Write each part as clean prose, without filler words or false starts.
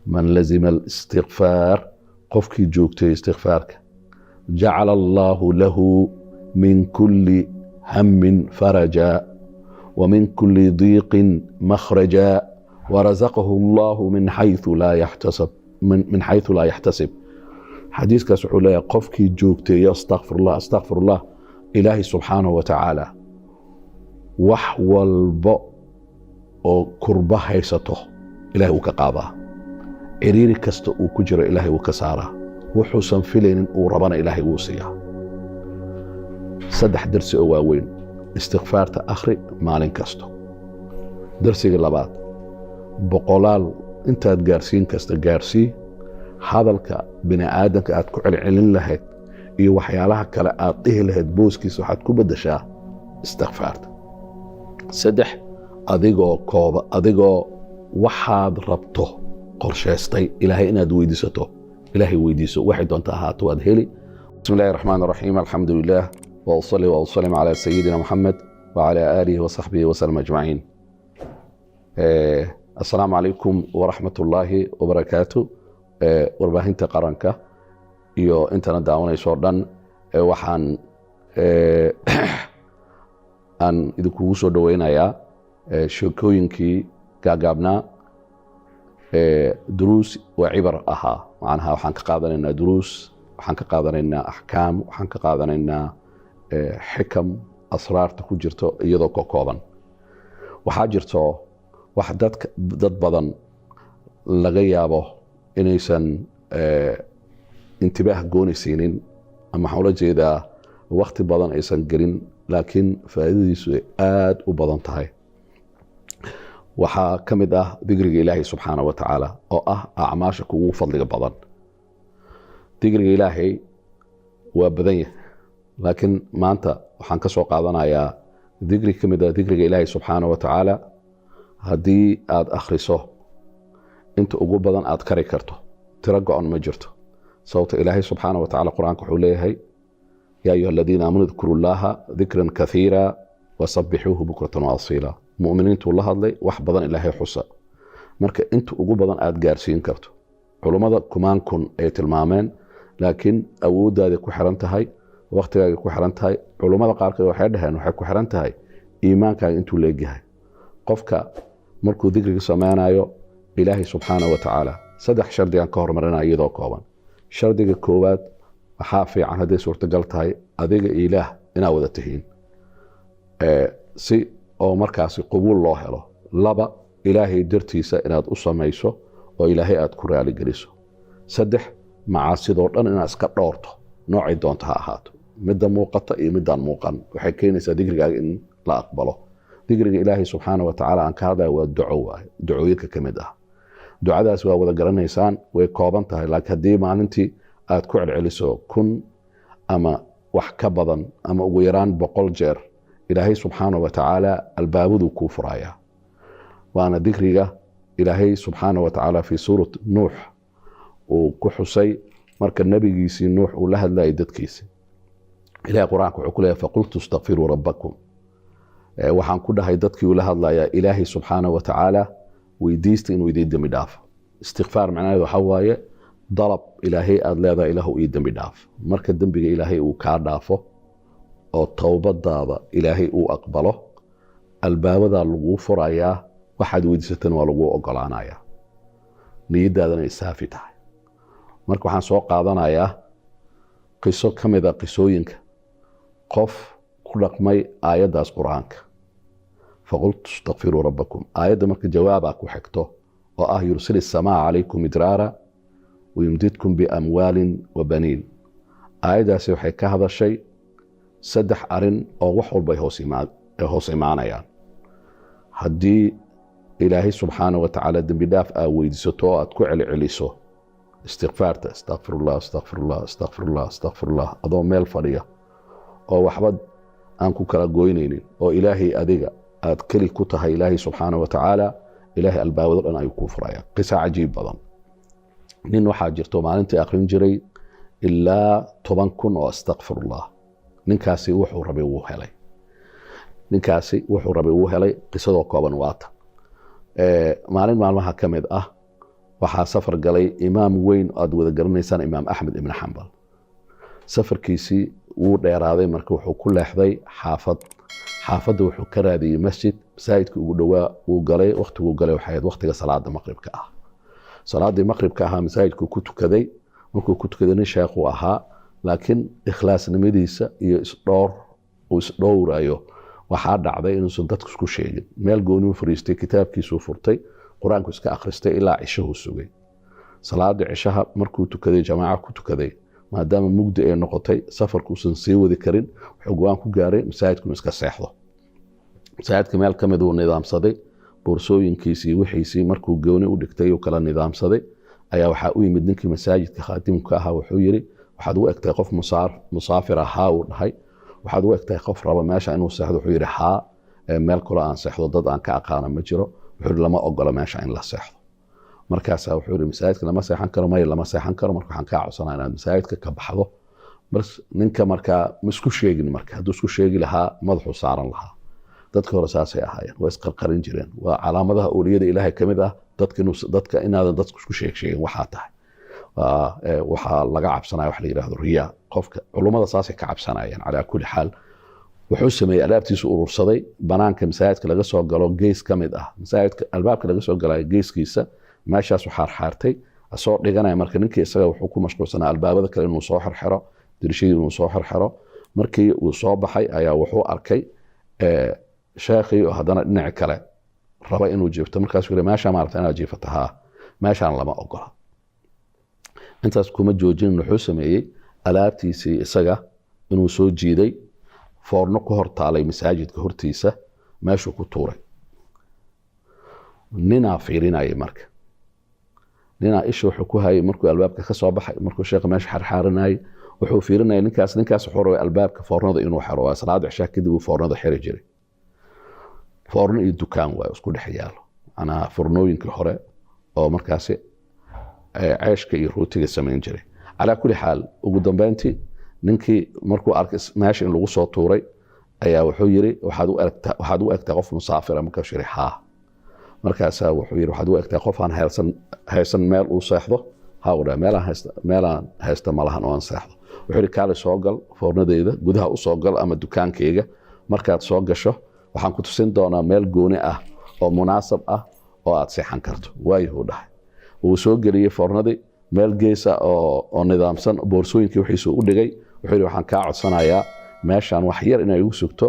من لزم الاستغفار قفكي جوجتي استغفارك جعل الله له من كل هم فرجا ومن كل ضيق مخرجا ورزقه الله من حيث لا يحتسب حديث كسحولة قفكي جوجتي استغفر الله إلهي سبحانه وتعالى وحول بأ كربه هيسته إلهي وكقاضى عريري كست وكجر إلهي وكساره وحسن فيلين وربنا إلهي وصيا صدح درسي أواوين استغفار أخري مالين كستو درسي اللبات بقولال انت تقارسين كست قارسي هذا بني آدم كأتكو علين لهيت iyo waxyaalaha kale aad dhihi lahayd booskiisa waxaad ku bedeshaa istighfaarta saddex adigoo waxaad rabto qorshaystay ilaahay inaad weydiisato ilaahay weydiiso waxay doonta ahaato waad heli bismillahir rahmaanir rahiim alxamdulilah wa usalli wa usallim ala sayyidina muhammad wa ala alihi wa sahbihi wa sallam ajma'in assalaamu calaykum wa rahmatullaahi wa barakaatuh warbaahinta qaranka iyo intana daawanayso dhan waxaan aan idinku soo dhaweynayaa sheekooyinkii gaagaabnaa duruus wa cibar ahaa macnaha waxaan ka qaadanaynaa duruus waxaan ka qaadanaynaa ahkaam waxaan ka qaadanaynaa xikam asraarta ku jirto iyadoo ka kooban waxaa jirto wax dad badan laga yaabo inaysan انتباه gooni siinin ama waxaan ula jeedaa waqti badan aysan gelin laakiin faa'iidadiisu aad u badan tahay waxaa ka mid ah digriga ilaahay subxaanahu wa tacaala oo ah acmaasha kugu fadliga badan digriga ilaahay waa badan yahay laakiin maanta waxaan ka soo qaadanayaa digri ka mid ah digriga ilaahay subxaanahu wa tacaala haddii aad akhriso inta ugu badan aad kari karto tiro go-an ma jirto صوت إلهي سبحانه وتعالى قرآن كحوليه يا أيها الذين آمنوا اذكروا الله ذكرا كثيرا وسبحوه بكرة وأصيلا مؤمنين والله هذلي وحبضا إلهي حسا مركا انتو أقوبضا آد قارسين كرتو علماء كمان كن أيت المامين لكن أود هذه كحرنتهاي وقت هذه كحرنتهاي علماء قارك وحيدها إنه حكو حرنتهاي إيمان كان انتو ليجهاي قفك مركو ذكر سمانا يو إلهي سبحانه وتعالى صدح شردي عن كهر مرنا أيضا كوبان shardiga koowaad waxaa fiican hadday suurtagal tahay adiga ilaah inaad wada tihiin si oo markaasi qabuul loo helo laba ilaahay dartiisa inaad u samayso oo ilaahay aad ku raali geliso saddex macaasidoo dhan inaad iska dhowrto noocay doonta ha ahaato midda muuqata iyo middaan muuqan waxay keenaysaa digrigaaga in la aqbalo digriga ilaahay subxaana wa tacaala aan ka hadlaya waa duco waaye ducooyinka ka mid ah ducadaas waa wada garanaysaan way kooban tahay laakiin haddii maalintii aad ku celceliso 1000 ama wax ka badan ama ugu yaraan 100 jeer ilaahay subxaanahu wa tacaala albaabadu kuu furayaa waana digriga ilaahay subxaanahu wa tacaala fi suurat nuux uu ku xusay marka nabigiisii nuux uu la hadlayay dadkiisa ilaahay quraanka wuxuu ku leeyahay faqultu astaghfiru rabbakum waxaan ku dhahay dadkii uu la hadlayaa ilaahay subxaanahu wa tacaala weydiista inuu idin dambi dhaafo istighfaar macnaheedu waxa waaye dalab ilaahay aad leedahay ilaahu ii dambi dhaaf marka dambiga ilaahay uu kaa dhaafo oo towbadaada ilaahay uu aqbalo albaabada lagu furayaa waxaad weydiisatan waa lagu ogolaanayaa niyadaadana isaafi tahay marka waxaan soo qaadanayaa qiso ka mid ah qisooyinka qof ku dhaqmay aayadaas quraanka فقلت استغفروا ربكم آيات مرك جوابك وحكته يرسل السماء عليكم مدرارا ويمددكم بأموال وبنين آيات سيوحي كهذا الشيء سدح أرن أو وحول بيهوسي معنا يعني هدي إلهي سبحانه وتعالى دم بداف أويد ستو أتكو عليسو استغفارته استغفر الله استغفر الله استغفر الله استغفر الله أضو ميل فرية أو وحبد أنكو كلا قوينين أو إلهي أديقا aad keli ku tahay ilaahay subxaana wa tacaala ilaahay albaabada dhan ayuu kuu furaya qisa cajiib badan nin waxaa jirto maalintii akhrin jiray ilaa 10,000 oo astaqfirullah ninkaasi wuxuu rabay wuu helay qisadoo kooban waata maalin maalmaha ka mid ah waxaa safar galay imaam weyn aad wada garanaysaan, imaam Axmed ibn Xambal. safarkiisii wuu dheeraaday, marka wuxuu ku leexday xaafadda wuxuu ka raadiyey masaajidka ugu dhowaa uu galay. waqtiguu galay waxay ahayd waqtiga salaada maqribka ah. salaadii maqribka ahaa masaajidku ku tukaday. markuu ku tukaday nin sheekhu ahaa, laakiin ikhlaasnimadiisa iyo isdhowrayo waxaa dhacday inuusan dadku isku sheegin. meel gooniu fariistay, kitaabkiisuu furtay, qur-aanku iska akhristay ilaa cishahuu sugay. salaadii cishaha markuu tukaday, jamaaca ku tukaday, maadaama mugdi ay noqotay, safarkuusan sii wadi karin, wuxuu go-aan ku gaaray masaajidkunu iska seexdo. masaajidka meel ka mid uu nidaamsaday, boorsooyinkiisii wixiisii markuu gooni u dhigtay uu kala nidaamsaday, ayaa waxaa u yimid ninkii masaajidka khaadimka ahaa. wuxuu yidhi waxaad u egtahay qof musaafir ahaa, uu dhahay. waxaad u egtahay qof raba meesha inuu seexdo. wuxuu yidhi haa, meel kale aan seexdo dad aan ka aqaana ma jiro. wuxuu yidhi lama ogola meesha in la seexdo. markaasaa wuxuu yidhi masaajidka lama seexan karo. maya, lama seexan karo. marka waxaan kaa codsanaa inaad masaajidka ka baxdo. bas ninka markaa ma isku sheegin. marka hadduu isku sheegi lahaa madaxuu saaran lahaa. dadka hore saasay ahaayeen, waa isqarqarin jireen. waa calaamadaha awliyada ilaahay ka mid ah, dadka inaadan dadku isku sheegin waxaa tahay. waxaa laga cabsanaya wax la yidhaahdo riyaa. qofka culummada saasay ka cabsanayeen. calaa kulli xaal wuxuu sameeyey alaabtiisu urursaday. banaanka masaajidka laga soo galo gees ka mid ah, masaajidka albaabka laga soo galaya geeskiisa, meeshaasu xaarxaartay asoo dhiganaya. marka ninkii isaga wuxuu ku mashquulsanaa albaabada kale inuu soo xirxiro, dirishadii inuu soo xirxiro. markii uu soo baxay ayaa wuxuu arkay sheekhii oo haddana dhinaci kale raba inuu jiifto. markaasuu yidhi meeshaa maaragta inaad jiifato. haa, meeshaan lama ogola. intaas kuma joojin, wuxuu sameeyey alaabtiisii isaga inuu soo jiiday, foorno ku hor taalay masaajidka hortiisa, meeshuu ku tuuray. ninaa fiirinayay marka. ninaa isha wuxuu ku hayay markuu albaabka ka soo baxay, markuu sheekha meesha xarxaarinayay, wuxuu fiirinayay ninkaas wuxuu rabay albaabka foornada inuu xiro. waa salaada cishaa kadib uu foornada xiri jiray. foorno iyo dukaan waayo isku dhex yaalo, macnaha foornooyinkii hore oo markaasi ceeshka iyo rootiga samayn jiray. calaa kulli xaal ugu dambeyntii ninkii markuu arkay meesha in lagu soo tuuray ayaa wuxuu yidhi waxaad u egtaa qof musaafira. markaasuu yidhi haa. markaasaa wuxuu yidhi waxaad u egtaa qof aan haysan meel uu seexdo. haa u dhahay meelaan haysta malahan oo aan seexdo. wuxuu yidhi kaali soo gal foornadeyda, gudaha u soo gal ama dukaankayga. markaad soo gasho waxaan ku tusin doonaa meel gooni ah oo munaasab ah oo aad seexan karto. waayuu dhahay. wuu soo geliyey foornadii meel geesa oo nidaamsan, boorsooyinkii wixiisuu u dhigay. wuxuu yidhi waxaan kaa codsanayaa meeshaan wax yar inay igu sugto,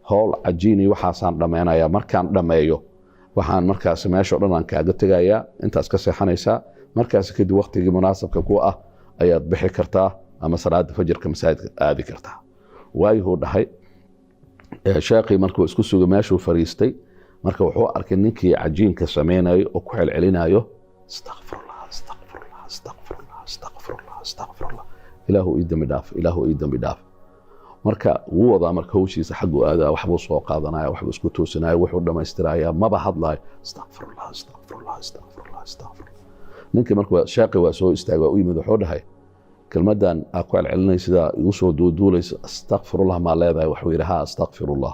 howl cajiini waxaasaan dhammaynayaa. markaan dhammeeyo waxaan markaasi meesha o dhan aan kaaga tegayaa, intaas ka seexanaysaa. markaasi kadib waqtigii munaasabka ku ah ayaad bixi kartaa ama salaada fajirka masaajidka aadi kartaa. waayuu dhahay. sheekhii markuu isku sugay meeshuu fariistay, marka wuxuu arkay ninkii cajiinka samaynayo oo ku celcelinayo astaqfirullah astaqfirullah astaqfirullah astaqfirullah astaqfirullah, ilaahu ii dambi dhaaf, ilaahu ii dambi dhaaf. marka wuu wadaa marka hawshiisa xagguu aadaa, waxbuu soo qaadanaya, waxbuu isku toosinaya, wuxuu dhammaystirayaa, maba hadlayo. astaqfirullah astaqfirullah astaqfirullah astaqfirullah. ninkii marka sheekhii waa soo istaagay, waa u yimid. wuxuu dhahay kelmadan aad ku celcelinaysidaa igu soo duuduulaysa, astaqfirullah maa leedahay? wuxuu yidhi haa, astaqfirullah.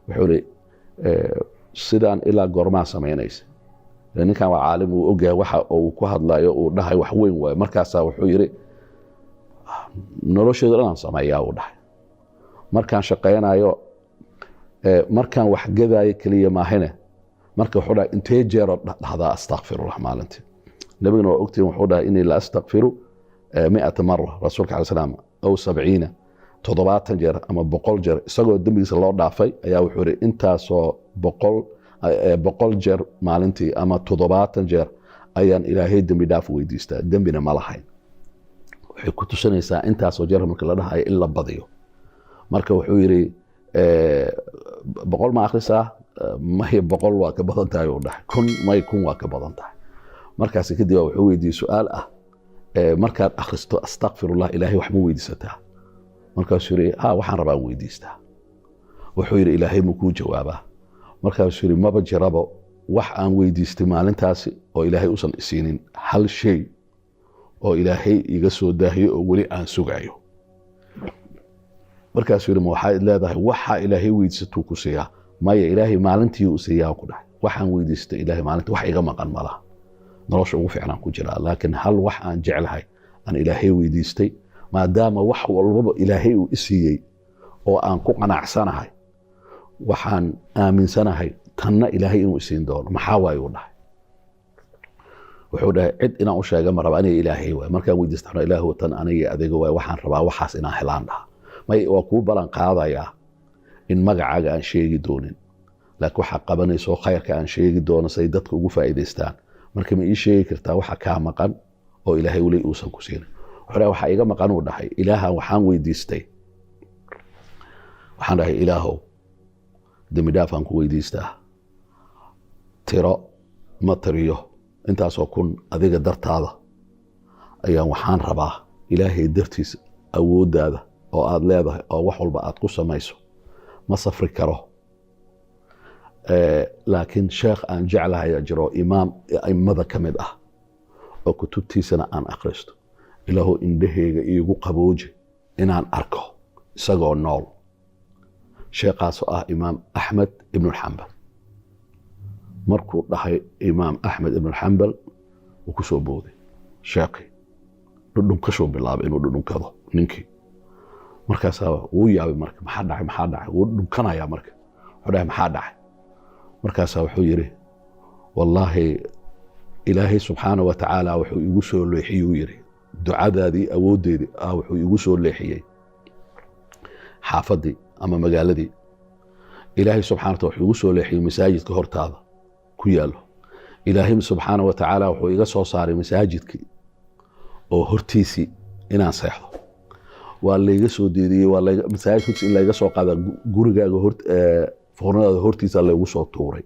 wuxuu yidhi sidaan ilaa goormaa samaynaysa? ninkan waa caalim, uu ogyahay waxa uu ku hadlayo, uu dhahay wax weyn waayo. markaasaa wuxuu yidhi nolosheedu dhan aan sameeyaa. uu dhahay markaan shaqaynayo, markaan wax gadaayo keliya maahine, marka wuxuu dhahay intee jeeroo dhahdaa astaqfirullah maalintii? nabigana waa ogtiin, wuxuu dhahay inii la astaqfiru 100 mara, rasuulka alai salaam, aw 70, 70 jeer ama 100 jeer. isagoo dembigiisa loo dhaafay ayaa wuxuu yidhi intaasoo 100 jeer maalintii ama 70 jeer ayaan ilaahay dembi dhaaf weydiistaa, dembina ma lahayn. waxay ku tusinaysaa intaasoo jeer marka la dhahayo in la badiyo. marka wuxuu yidhi 100 ma akhrisaa? may 100 waa ka badan tahay. uu dhahay 1000 may 1000 waa ka badan tahay. markaasi kadib wuxuu weydiiyey su-aal ah, markaad akhristo astaqfirullah ilaahay wax ma weydiisataa? markaasuu yidhi haa, waxaan rabaa weydiistaa. wuxuu yidhi ilaahay muu kuu jawaabaa? markaasuu yidhi maba jiraba wax aan weydiistay maalintaasi oo ilaahay usan isiinin, hal shay oo ilaahay iga soo daahiyo oo weli aan sugayo. markaasuu yidhi ma waxaad leedahay waxaa ilaahay weydiisatuu ku siiyaa? maya, ilaahay maalintii u siiyaa ku dhahay. waxaan weydiistay ilaahay maalintii wax iga maqan ma laha. nolosha ugu fiicnaan ku jiraa, laakiin hal wax aan jeclahay aan ilaahay weydiistay, maadaama wax walbaba ilaahay uu isiiyey oo aan ku qanacsanahay, waxaan aaminsanahay tanna ilaahay inuu isiin doono. maxaa waaye uu dhahay? wuxuu dhahay cid inaan u sheega ma raba, aniga ilaahay waay. markaan weydiistana ilaahu tan aniga adiga waay, waxaan rabaa waxaas inaan helaan dhaha. may waa kuu ballan qaadayaa in magacaaga aan sheegi doonin, laakiin waxaa qabanayso khayrka aan sheegi doono say dadka ugu faa'iidaystaan. marka ma ii sheegi kartaa waxa kaa maqan oo ilaahay weli uusan ku siinin? wuxuu dhahay waxaa iga maqan uu dhahay, ilaahan waxaan weydiistay, waxaan dhahay ilaahow dembi dhaaf aan ku weydiistaa, tiro ma tiriyo intaasoo kun adiga dartaada ayaan waxaan rabaa ilaahay dartiisa awooddaada oo aad leedahay oo wax walba aad ku samayso ma safri karo, laakiin sheekh aan jeclahay jiro imaam a'immada ka mid ah oo kutubtiisana aan akhristo, ilaahu indhahayga iigu qabooji inaan arko isagoo nool. sheekhaasoo ah imaam axmed ibnulxambal. markuu dhahay imaam axmed ibnulxambal uu ku soo booday sheekhii, dhudhunkashuu bilaabay inuu dhudhunkado ninkii. markaasaa wuu yaabay, marka maxaa dhacay wuu dhunkanayaa. marka wuxuu dhahay maxaa dhacay? markaasaa wuxuu yidhi wallaahi ilaahay subxaana wa tacaala wuxuu igu soo leexiyey, uu yidhi ducadaadii awooddeedii wuxuu igu soo leexiyey xaafaddii ama magaaladii. ilaahay subxana wataala wuxuu igu soo leexiyey masaajidka hortaada ku yaallo. ilaahay subxaana wa tacaala wuxuu iga soo saaray masaajidkii oo hortiisii inaan seexdo. waa layga soo deediyey, masaajid hortiis in layga soo qaada, gurigaaga foornadaada hortiisa laygu soo tuuray.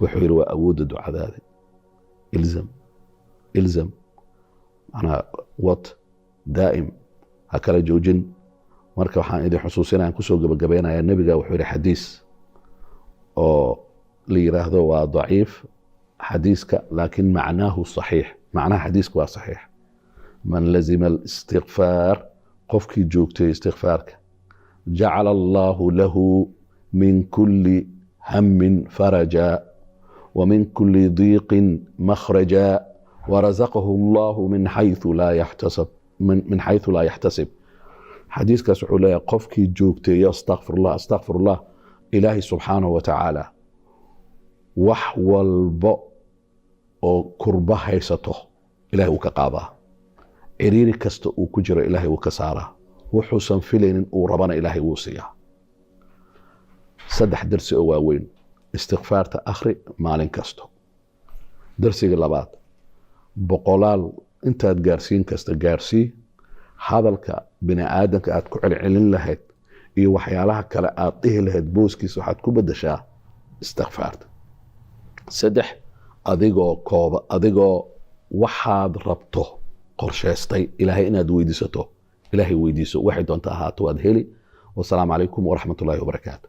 wuxuu yidhi waa awoodda ducadaada, ilzam manaa wad daa'im, ha kala joojin. marka waxaan idin xusuusinayaan kusoo gabagabaynayaa, nebiga wuxuu yidhi xadiis oo la yiraahdo waa daciif xadiiska, laakiin macnaahu saxiix. macnaha xadiiska waa saxiix. man lazima alistikfaar, qofkii joogtay istikfaarka, jacala allaahu lahu min kulli hammin faraja wa min kulli diiqin makhraja warazaqahu allahu min xayثu laa yaxtasib. xadiiskaas wuxuu leeyahay qofkii joogteeya astakfirullah, ilaahay subxaanahu wa tacaala wax walbo oo kurba haysato ilahay uu ka qaadaa, ciriiri kasta uu ku jiro ilaahay wuu ka saaraa, wuxuusan filaynin uu rabana ilaahay wuu siiyaa. 3 darsi oo waaweyn. istikfaarta akhri maalin kasto. darsiga labaad, boqolaal intaad gaarsiin kasta gaarsii. hadalka bini aadamka aad ku celcelin lahayd iyo waxyaalaha kale aad dhihi lahayd booskiisa waxaad ku bedeshaa istikfaarta. 3, adigoo waxaad rabto qorshaystay ilaahay inaad weydiisato, ilaahay weydiiso, waxay doonta ahaato waad heli. wasalaamu calaykum waraxmatullaahi wabarakaatu.